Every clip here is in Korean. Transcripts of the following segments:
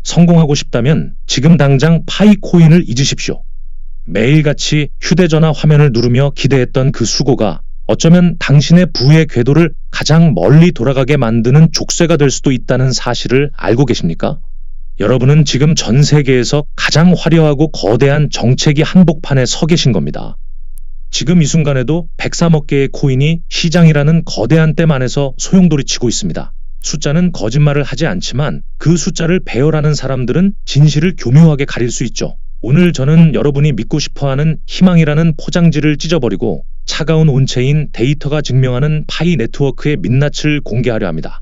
성공하고 싶다면 지금 당장 파이코인을 잊으십시오. 매일같이 휴대전화 화면을 누르며 기대했던 그 수고가 어쩌면 당신의 부의 궤도를 가장 멀리 돌아가게 만드는 족쇄가 될 수도 있다는 사실을 알고 계십니까? 여러분은 지금 전 세계에서 가장 화려하고 거대한 정체기 한복판에 서 계신 겁니다. 지금 이 순간에도 103억 개의 코인이 시장이라는 거대한 댐 안에서 소용돌이치고 있습니다. 숫자는 거짓말을 하지 않지만 그 숫자를 배열하는 사람들은 진실을 교묘하게 가릴 수 있죠. 오늘 저는 여러분이 믿고 싶어하는 희망이라는 포장지를 찢어버리고 차가운 온체인 데이터가 증명하는 파이 네트워크의 민낯을 공개하려 합니다.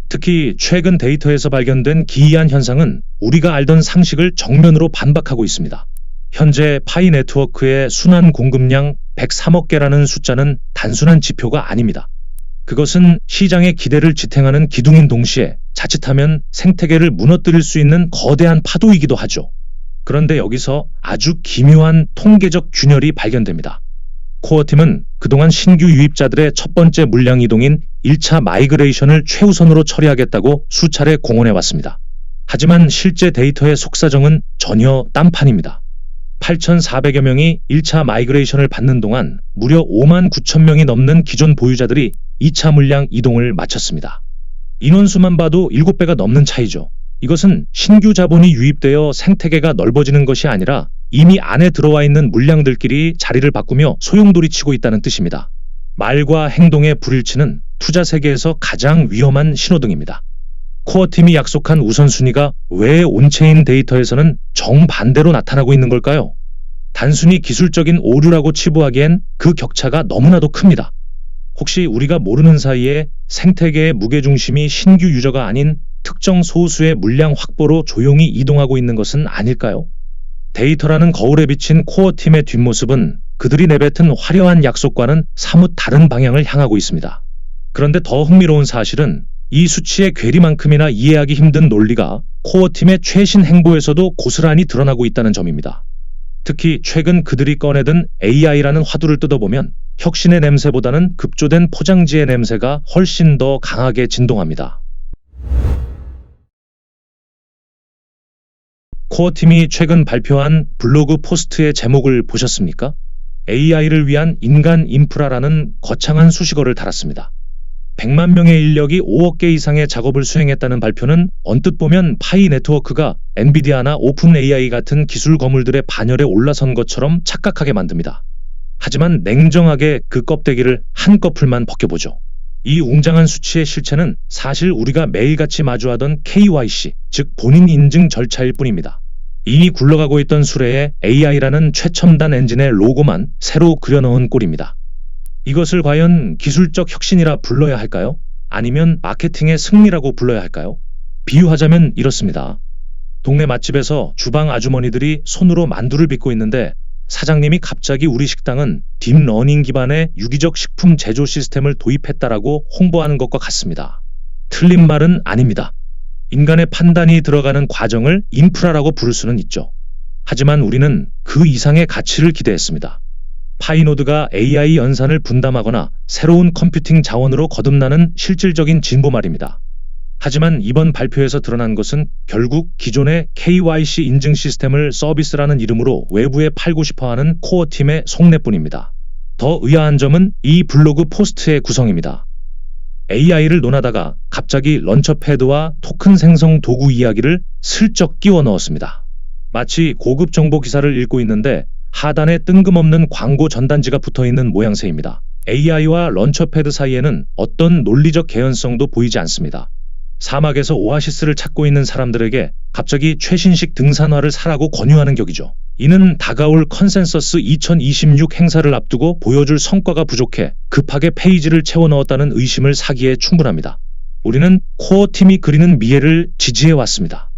특히 최근 데이터에서 발견된 기이한 현상은 우리가 알던 상식을 정면으로 반박하고 있습니다. 현재 파이 네트워크의 순환 공급량 103억 개라는 숫자는 단순한 지표가 아닙니다. 그것은 시장의 기대를 지탱하는 기둥인 동시에 자칫하면 생태계를 무너뜨릴 수 있는 거대한 파도이기도 하죠. 그런데 여기서 아주 기묘한 통계적 균열이 발견됩니다. 코어팀은 그동안 신규 유입자들의 첫 번째 물량 이동인 1차 마이그레이션을 최우선으로 처리하겠다고 수차례 공언해왔습니다. 하지만 실제 데이터의 속사정은 전혀 딴판입니다. 8,400여 명이 1차 마이그레이션을 받는 동안 무려 5만 9천 명이 넘는 기존 보유자들이 2차 물량 이동을 마쳤습니다. 인원수만 봐도 7배가 넘는 차이죠. 이것은 신규 자본이 유입되어 생태계가 넓어지는 것이 아니라 이미 안에 들어와 있는 물량들끼리 자리를 바꾸며 소용돌이치고 있다는 뜻입니다. 말과 행동의 불일치는 투자 세계에서 가장 위험한 신호등입니다. 코어팀이 약속한 우선순위가 왜 온체인 데이터에서는 정반대로 나타나고 있는 걸까요? 단순히 기술적인 오류라고 치부하기엔 그 격차가 너무나도 큽니다. 혹시 우리가 모르는 사이에 생태계의 무게중심이 신규 유저가 아닌 특정 소수의 물량 확보로 조용히 이동하고 있는 것은 아닐까요? 데이터라는 거울에 비친 코어팀의 뒷모습은 그들이 내뱉은 화려한 약속과는 사뭇 다른 방향을 향하고 있습니다. 그런데 더 흥미로운 사실은 이 수치의 괴리만큼이나 이해하기 힘든 논리가 코어팀의 최신 행보에서도 고스란히 드러나고 있다는 점입니다. 특히 최근 그들이 꺼내든 AI라는 화두를 뜯어보면 혁신의 냄새보다는 급조된 포장지의 냄새가 훨씬 더 강하게 진동합니다. 코어팀이 최근 발표한 블로그 포스트의 제목을 보셨습니까? AI를 위한 인간 인프라라는 거창한 수식어를 달았습니다. 100만 명의 인력이 5억 개 이상의 작업을 수행했다는 발표는 언뜻 보면 파이 네트워크가 엔비디아나 오픈 AI 같은 기술 거물들의 반열에 올라선 것처럼 착각하게 만듭니다. 하지만 냉정하게 그 껍데기를 한꺼풀만 벗겨보죠. 이 웅장한 수치의 실체는 사실 우리가 매일같이 마주하던 KYC, 즉 본인 인증 절차일 뿐입니다. 이미 굴러가고 있던 수레에 AI라는 최첨단 엔진의 로고만 새로 그려넣은 꼴입니다. 이것을 과연 기술적 혁신이라 불러야 할까요? 아니면 마케팅의 승리라고 불러야 할까요? 비유하자면 이렇습니다. 동네 맛집에서 주방 아주머니들이 손으로 만두를 빚고 있는데 사장님이 갑자기 우리 식당은 딥러닝 기반의 유기적 식품 제조 시스템을 도입했다라고 홍보하는 것과 같습니다. 틀린 말은 아닙니다. 인간의 판단이 들어가는 과정을 인프라라고 부를 수는 있죠. 하지만 우리는 그 이상의 가치를 기대했습니다. 파이노드가 AI 연산을 분담하거나 새로운 컴퓨팅 자원으로 거듭나는 실질적인 진보 말입니다. 하지만 이번 발표에서 드러난 것은 결국 기존의 KYC 인증 시스템을 서비스라는 이름으로 외부에 팔고 싶어하는 코어팀의 속내뿐입니다. 더 의아한 점은 이 블로그 포스트의 구성입니다. AI를 논하다가 갑자기 런처패드와 토큰 생성 도구 이야기를 슬쩍 끼워 넣었습니다. 마치 고급 정보 기사를 읽고 있는데 하단에 뜬금없는 광고 전단지가 붙어있는 모양새입니다. AI와 런처패드 사이에는 어떤 논리적 개연성도 보이지 않습니다. 사막에서 오아시스를 찾고 있는 사람들에게 갑자기 최신식 등산화를 사라고 권유하는 격이죠. 이는 다가올 컨센서스 2026 행사를 앞두고 보여줄 성과가 부족해 급하게 페이지를 채워 넣었다는 의심을 사기에 충분합니다. 우리는 코어팀이 그리는 미래를 지지해왔습니다.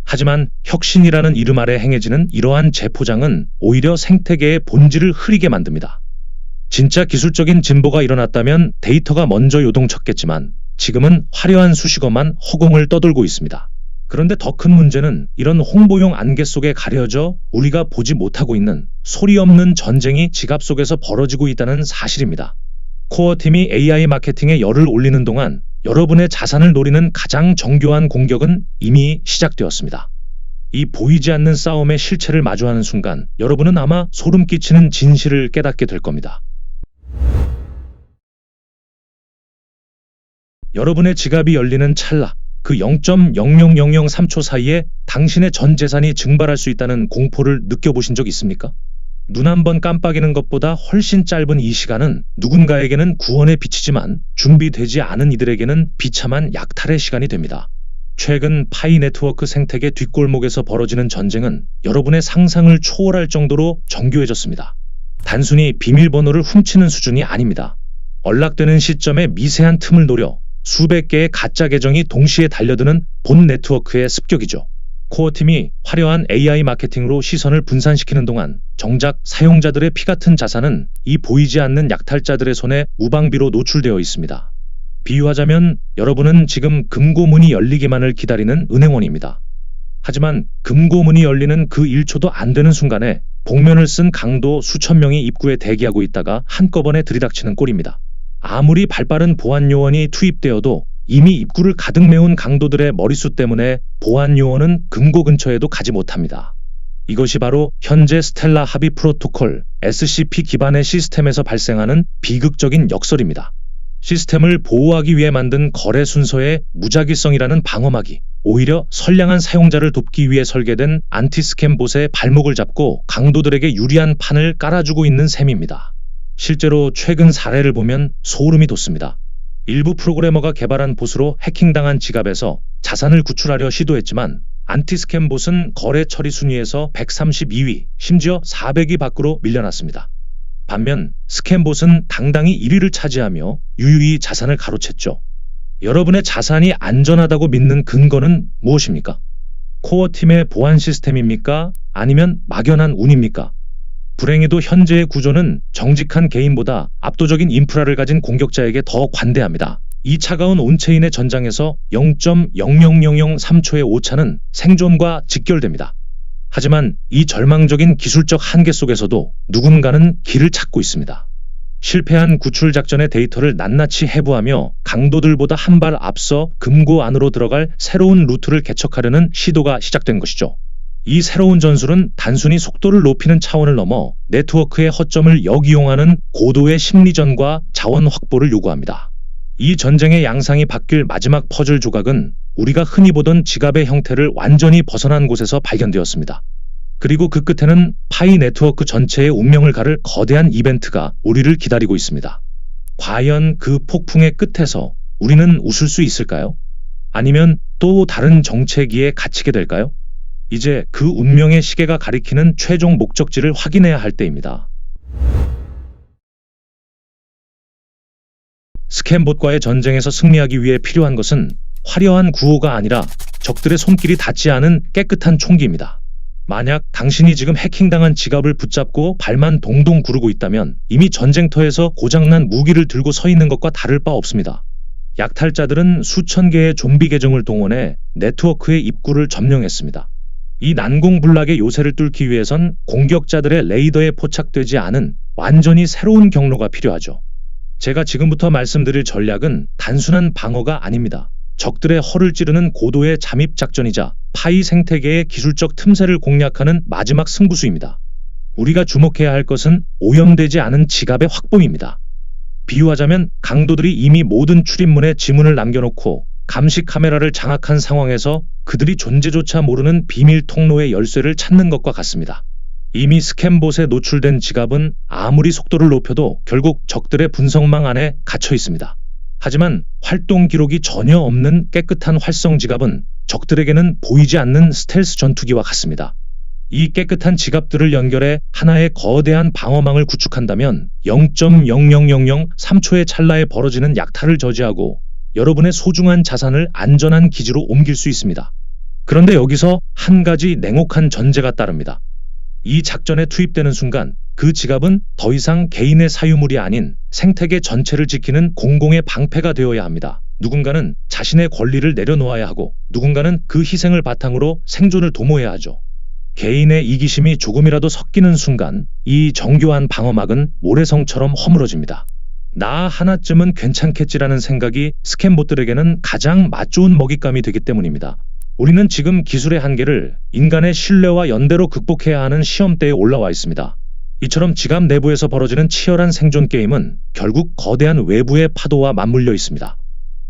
하지만 혁신이라는 이름 아래 행해지는 이러한 재포장은 오히려 생태계의 본질을 흐리게 만듭니다. 진짜 기술적인 진보가 일어났다면 데이터가 먼저 요동쳤겠지만 지금은 화려한 수식어만 허공을 떠돌고 있습니다. 그런데 더 큰 문제는 이런 홍보용 안개 속에 가려져 우리가 보지 못하고 있는 소리 없는 전쟁이 지갑 속에서 벌어지고 있다는 사실입니다. 코어팀이 AI 마케팅에 열을 올리는 동안 여러분의 자산을 노리는 가장 정교한 공격은 이미 시작되었습니다. 이 보이지 않는 싸움의 실체를 마주하는 순간 여러분은 아마 소름 끼치는 진실을 깨닫게 될 겁니다. 여러분의 지갑이 열리는 찰나, 그 0.00003초 사이에 당신의 전 재산이 증발할 수 있다는 공포를 느껴보신 적 있습니까? 눈 한 번 깜빡이는 것보다 훨씬 짧은 이 시간은 누군가에게는 구원의 빛이지만 준비되지 않은 이들에게는 비참한 약탈의 시간이 됩니다. 최근 파이 네트워크 생태계 뒷골목에서 벌어지는 전쟁은 여러분의 상상을 초월할 정도로 정교해졌습니다. 단순히 비밀번호를 훔치는 수준이 아닙니다. 연락되는 시점에 미세한 틈을 노려 수백 개의 가짜 계정이 동시에 달려드는 본 네트워크의 습격이죠. 코어팀이 화려한 AI 마케팅으로 시선을 분산시키는 동안 정작 사용자들의 피 같은 자산은 이 보이지 않는 약탈자들의 손에 무방비로 노출되어 있습니다. 비유하자면 여러분은 지금 금고문이 열리기만을 기다리는 은행원입니다. 하지만 금고문이 열리는 그 1초도 안 되는 순간에 복면을 쓴 강도 수천 명이 입구에 대기하고 있다가 한꺼번에 들이닥치는 꼴입니다. 아무리 발빠른 보안 요원이 투입되어도 이미 입구를 가득 메운 강도들의 머릿수 때문에 보안 요원은 금고 근처에도 가지 못합니다. 이것이 바로 현재 스텔라 합의 프로토콜 SCP 기반의 시스템에서 발생하는 비극적인 역설입니다. 시스템을 보호하기 위해 만든 거래 순서의 무작위성이라는 방어막이 오히려 선량한 사용자를 돕기 위해 설계된 안티스캠 봇의 발목을 잡고 강도들에게 유리한 판을 깔아주고 있는 셈입니다. 실제로 최근 사례를 보면 소름이 돋습니다. 일부 프로그래머가 개발한 봇으로 해킹당한 지갑에서 자산을 구출하려 시도했지만 안티스캠 봇은 거래 처리 순위에서 132위, 심지어 400위 밖으로 밀려났습니다. 반면 스캠봇은 당당히 1위를 차지하며 유유히 자산을 가로챘죠. 여러분의 자산이 안전하다고 믿는 근거는 무엇입니까? 코어팀의 보안 시스템입니까? 아니면 막연한 운입니까? 불행히도 현재의 구조는 정직한 개인보다 압도적인 인프라를 가진 공격자에게 더 관대합니다. 이 차가운 온체인의 전장에서 0.00003초의 오차는 생존과 직결됩니다. 하지만 이 절망적인 기술적 한계 속에서도 누군가는 길을 찾고 있습니다. 실패한 구출 작전의 데이터를 낱낱이 해부하며 강도들보다 한 발 앞서 금고 안으로 들어갈 새로운 루트를 개척하려는 시도가 시작된 것이죠. 이 새로운 전술은 단순히 속도를 높이는 차원을 넘어 네트워크의 허점을 역이용하는 고도의 심리전과 자원 확보를 요구합니다. 이 전쟁의 양상이 바뀔 마지막 퍼즐 조각은 우리가 흔히 보던 지갑의 형태를 완전히 벗어난 곳에서 발견되었습니다. 그리고 그 끝에는 파이 네트워크 전체의 운명을 가를 거대한 이벤트가 우리를 기다리고 있습니다. 과연 그 폭풍의 끝에서 우리는 웃을 수 있을까요? 아니면 또 다른 정체기에 갇히게 될까요? 이제 그 운명의 시계가 가리키는 최종 목적지를 확인해야 할 때입니다. 스캠봇과의 전쟁에서 승리하기 위해 필요한 것은 화려한 구호가 아니라 적들의 손길이 닿지 않은 깨끗한 총기입니다. 만약 당신이 지금 해킹당한 지갑을 붙잡고 발만 동동 구르고 있다면 이미 전쟁터에서 고장난 무기를 들고 서 있는 것과 다를 바 없습니다. 약탈자들은 수천 개의 좀비 계정을 동원해 네트워크의 입구를 점령했습니다. 이 난공불락의 요새를 뚫기 위해선 공격자들의 레이더에 포착되지 않은 완전히 새로운 경로가 필요하죠. 제가 지금부터 말씀드릴 전략은 단순한 방어가 아닙니다. 적들의 허를 찌르는 고도의 잠입 작전이자 파이 생태계의 기술적 틈새를 공략하는 마지막 승부수입니다. 우리가 주목해야 할 것은 오염되지 않은 지갑의 확보입니다. 비유하자면 강도들이 이미 모든 출입문에 지문을 남겨놓고 감시 카메라를 장악한 상황에서 그들이 존재조차 모르는 비밀 통로의 열쇠를 찾는 것과 같습니다. 이미 스캠봇에 노출된 지갑은 아무리 속도를 높여도 결국 적들의 분석망 안에 갇혀 있습니다. 하지만 활동 기록이 전혀 없는 깨끗한 활성 지갑은 적들에게는 보이지 않는 스텔스 전투기와 같습니다. 이 깨끗한 지갑들을 연결해 하나의 거대한 방어망을 구축한다면 0.00003초의 찰나에 벌어지는 약탈을 저지하고 여러분의 소중한 자산을 안전한 기지로 옮길 수 있습니다. 그런데 여기서 한 가지 냉혹한 전제가 따릅니다. 이 작전에 투입되는 순간 그 지갑은 더 이상 개인의 사유물이 아닌 생태계 전체를 지키는 공공의 방패가 되어야 합니다. 누군가는 자신의 권리를 내려놓아야 하고 누군가는 그 희생을 바탕으로 생존을 도모해야 하죠. 개인의 이기심이 조금이라도 섞이는 순간 이 정교한 방어막은 모래성처럼 허물어집니다. 나 하나쯤은 괜찮겠지라는 생각이 스캠봇들에게는 가장 맛좋은 먹잇감이 되기 때문입니다. 우리는 지금 기술의 한계를 인간의 신뢰와 연대로 극복해야 하는 시험대에 올라와 있습니다. 이처럼 지갑 내부에서 벌어지는 치열한 생존 게임은 결국 거대한 외부의 파도와 맞물려 있습니다.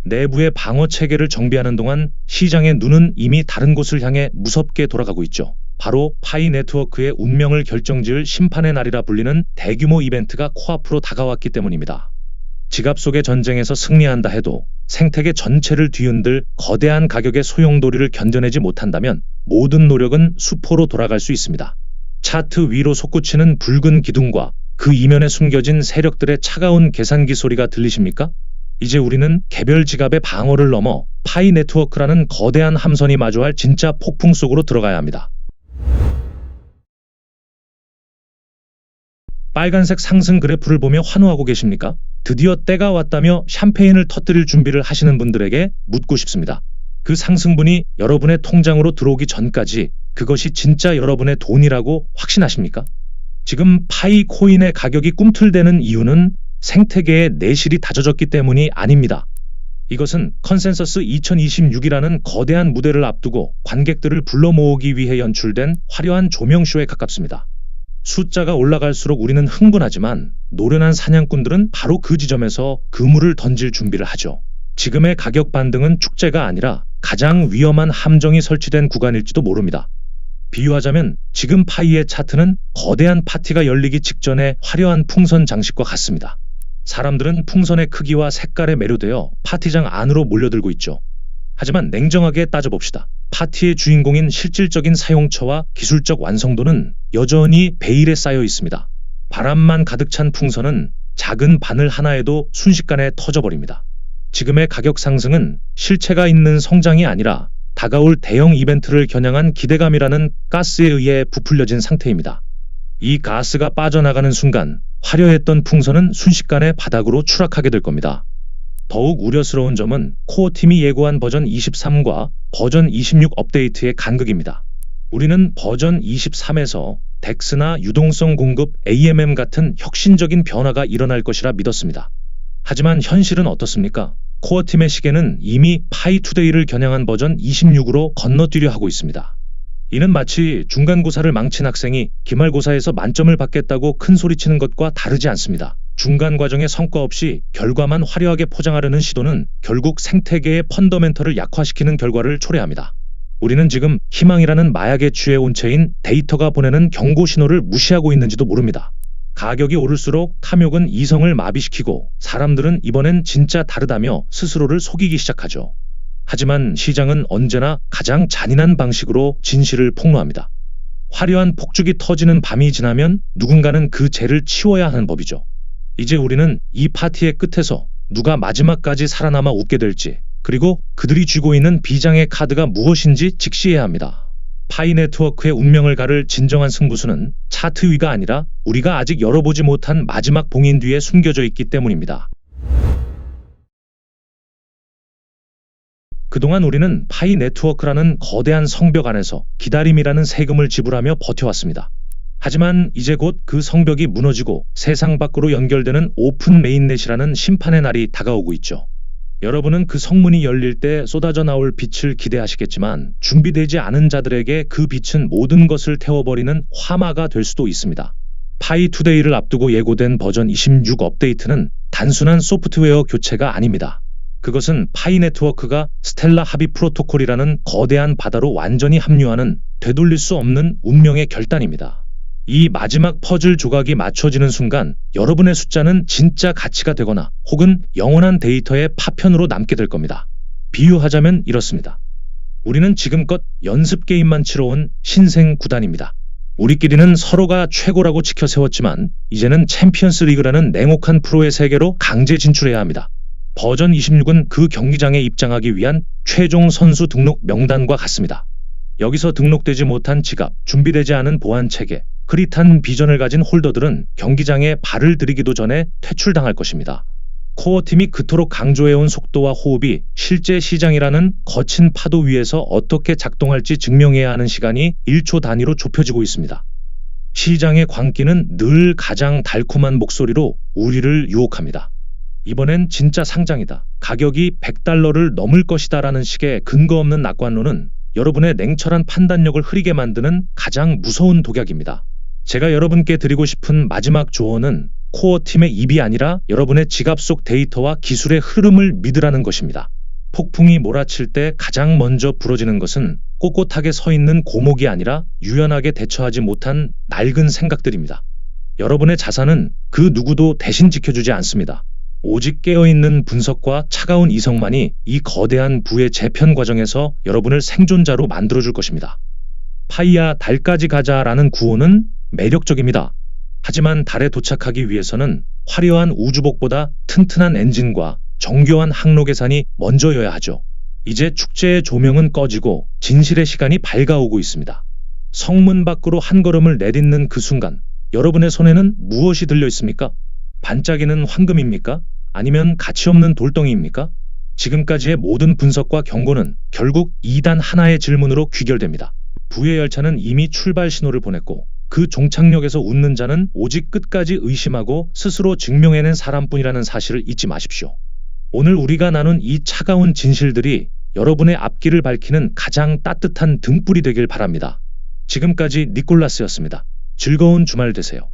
내부의 방어 체계를 정비하는 동안 시장의 눈은 이미 다른 곳을 향해 무섭게 돌아가고 있죠. 바로 파이 네트워크의 운명을 결정지을 심판의 날이라 불리는 대규모 이벤트가 코앞으로 다가왔기 때문입니다. 지갑 속의 전쟁에서 승리한다 해도 생태계 전체를 뒤흔들 거대한 가격의 소용돌이를 견뎌내지 못한다면 모든 노력은 수포로 돌아갈 수 있습니다. 차트 위로 솟구치는 붉은 기둥과 그 이면에 숨겨진 세력들의 차가운 계산기 소리가 들리십니까? 이제 우리는 개별 지갑의 방어를 넘어 파이 네트워크라는 거대한 함선이 마주할 진짜 폭풍 속으로 들어가야 합니다. 빨간색 상승 그래프를 보며 환호하고 계십니까? 드디어 때가 왔다며 샴페인을 터뜨릴 준비를 하시는 분들에게 묻고 싶습니다. 그 상승분이 여러분의 통장으로 들어오기 전까지 그것이 진짜 여러분의 돈이라고 확신하십니까? 지금 파이 코인의 가격이 꿈틀대는 이유는 생태계의 내실이 다져졌기 때문이 아닙니다. 이것은 컨센서스 2026이라는 거대한 무대를 앞두고 관객들을 불러 모으기 위해 연출된 화려한 조명쇼에 가깝습니다. 숫자가 올라갈수록 우리는 흥분하지만 노련한 사냥꾼들은 바로 그 지점에서 그물을 던질 준비를 하죠. 지금의 가격 반등은 축제가 아니라 가장 위험한 함정이 설치된 구간일지도 모릅니다. 비유하자면 지금 파이의 차트는 거대한 파티가 열리기 직전의 화려한 풍선 장식과 같습니다. 사람들은 풍선의 크기와 색깔에 매료되어 파티장 안으로 몰려들고 있죠. 하지만 냉정하게 따져봅시다. 파티의 주인공인 실질적인 사용처와 기술적 완성도는 여전히 베일에 쌓여 있습니다. 바람만 가득 찬 풍선은 작은 바늘 하나에도 순식간에 터져버립니다. 지금의 가격 상승은 실체가 있는 성장이 아니라 다가올 대형 이벤트를 겨냥한 기대감이라는 가스에 의해 부풀려진 상태입니다. 이 가스가 빠져나가는 순간 화려했던 풍선은 순식간에 바닥으로 추락하게 될 겁니다. 더욱 우려스러운 점은 코어팀이 예고한 버전 23과 버전 26 업데이트의 간극입니다. 우리는 버전 23에서 덱스나 유동성 공급 AMM 같은 혁신적인 변화가 일어날 것이라 믿었습니다. 하지만 현실은 어떻습니까? 코어팀의 시계는 이미 파이투데이를 겨냥한 버전 26으로 건너뛰려 하고 있습니다. 이는 마치 중간고사를 망친 학생이 기말고사에서 만점을 받겠다고 큰 소리치는 것과 다르지 않습니다. 중간 과정의 성과 없이 결과만 화려하게 포장하려는 시도는 결국 생태계의 펀더멘털을 약화시키는 결과를 초래합니다. 우리는 지금 희망이라는 마약에 취해 온 채인 데이터가 보내는 경고 신호를 무시하고 있는지도 모릅니다. 가격이 오를수록 탐욕은 이성을 마비시키고 사람들은 이번엔 진짜 다르다며 스스로를 속이기 시작하죠. 하지만 시장은 언제나 가장 잔인한 방식으로 진실을 폭로합니다. 화려한 폭죽이 터지는 밤이 지나면 누군가는 그 죄를 치워야 하는 법이죠. 이제 우리는 이 파티의 끝에서 누가 마지막까지 살아남아 웃게 될지, 그리고 그들이 쥐고 있는 비장의 카드가 무엇인지 직시해야 합니다. 파이 네트워크의 운명을 가를 진정한 승부수는 차트 위가 아니라 우리가 아직 열어보지 못한 마지막 봉인 뒤에 숨겨져 있기 때문입니다. 그동안 우리는 파이 네트워크라는 거대한 성벽 안에서 기다림이라는 세금을 지불하며 버텨왔습니다. 하지만 이제 곧 그 성벽이 무너지고 세상 밖으로 연결되는 오픈 메인넷이라는 심판의 날이 다가오고 있죠. 여러분은 그 성문이 열릴 때 쏟아져 나올 빛을 기대하시겠지만 준비되지 않은 자들에게 그 빛은 모든 것을 태워버리는 화마가 될 수도 있습니다. 파이투데이를 앞두고 예고된 버전 26 업데이트는 단순한 소프트웨어 교체가 아닙니다. 그것은 파이 네트워크가 스텔라 합의 프로토콜이라는 거대한 바다로 완전히 합류하는 되돌릴 수 없는 운명의 결단입니다. 이 마지막 퍼즐 조각이 맞춰지는 순간 여러분의 숫자는 진짜 가치가 되거나 혹은 영원한 데이터의 파편으로 남게 될 겁니다. 비유하자면 이렇습니다. 우리는 지금껏 연습 게임만 치러온 신생 구단입니다. 우리끼리는 서로가 최고라고 지켜 세웠지만 이제는 챔피언스 리그라는 냉혹한 프로의 세계로 강제 진출해야 합니다. 버전 26은 그 경기장에 입장하기 위한 최종 선수 등록 명단과 같습니다. 여기서 등록되지 못한 지갑, 준비되지 않은 보안 체계, 흐릿한 비전을 가진 홀더들은 경기장에 발을 들이기도 전에 퇴출당할 것입니다. 코어팀이 그토록 강조해온 속도와 호흡이 실제 시장이라는 거친 파도 위에서 어떻게 작동할지 증명해야 하는 시간이 1초 단위로 좁혀지고 있습니다. 시장의 광기는 늘 가장 달콤한 목소리로 우리를 유혹합니다. 이번엔 진짜 상장이다. 가격이 $100를 넘을 것이다 라는 식의 근거 없는 낙관론은 여러분의 냉철한 판단력을 흐리게 만드는 가장 무서운 독약입니다. 제가 여러분께 드리고 싶은 마지막 조언은 코어팀의 입이 아니라 여러분의 지갑 속 데이터와 기술의 흐름을 믿으라는 것입니다. 폭풍이 몰아칠 때 가장 먼저 부러지는 것은 꼿꼿하게 서 있는 고목이 아니라 유연하게 대처하지 못한 낡은 생각들입니다. 여러분의 자산은 그 누구도 대신 지켜주지 않습니다. 오직 깨어있는 분석과 차가운 이성만이 이 거대한 부의 재편 과정에서 여러분을 생존자로 만들어줄 것입니다. 파이야, 달까지 가자라는 구호는 매력적입니다. 하지만 달에 도착하기 위해서는 화려한 우주복보다 튼튼한 엔진과 정교한 항로 계산이 먼저여야 하죠. 이제 축제의 조명은 꺼지고 진실의 시간이 밝아오고 있습니다. 성문 밖으로 한 걸음을 내딛는 그 순간, 여러분의 손에는 무엇이 들려 있습니까? 반짝이는 황금입니까? 아니면 가치없는 돌덩이입니까? 지금까지의 모든 분석과 경고는 결국 이 단 하나의 질문으로 귀결됩니다. 부의 열차는 이미 출발 신호를 보냈고, 그 종착역에서 웃는 자는 오직 끝까지 의심하고 스스로 증명해낸 사람뿐이라는 사실을 잊지 마십시오. 오늘 우리가 나눈 이 차가운 진실들이 여러분의 앞길을 밝히는 가장 따뜻한 등불이 되길 바랍니다. 지금까지 니콜라스였습니다. 즐거운 주말 되세요.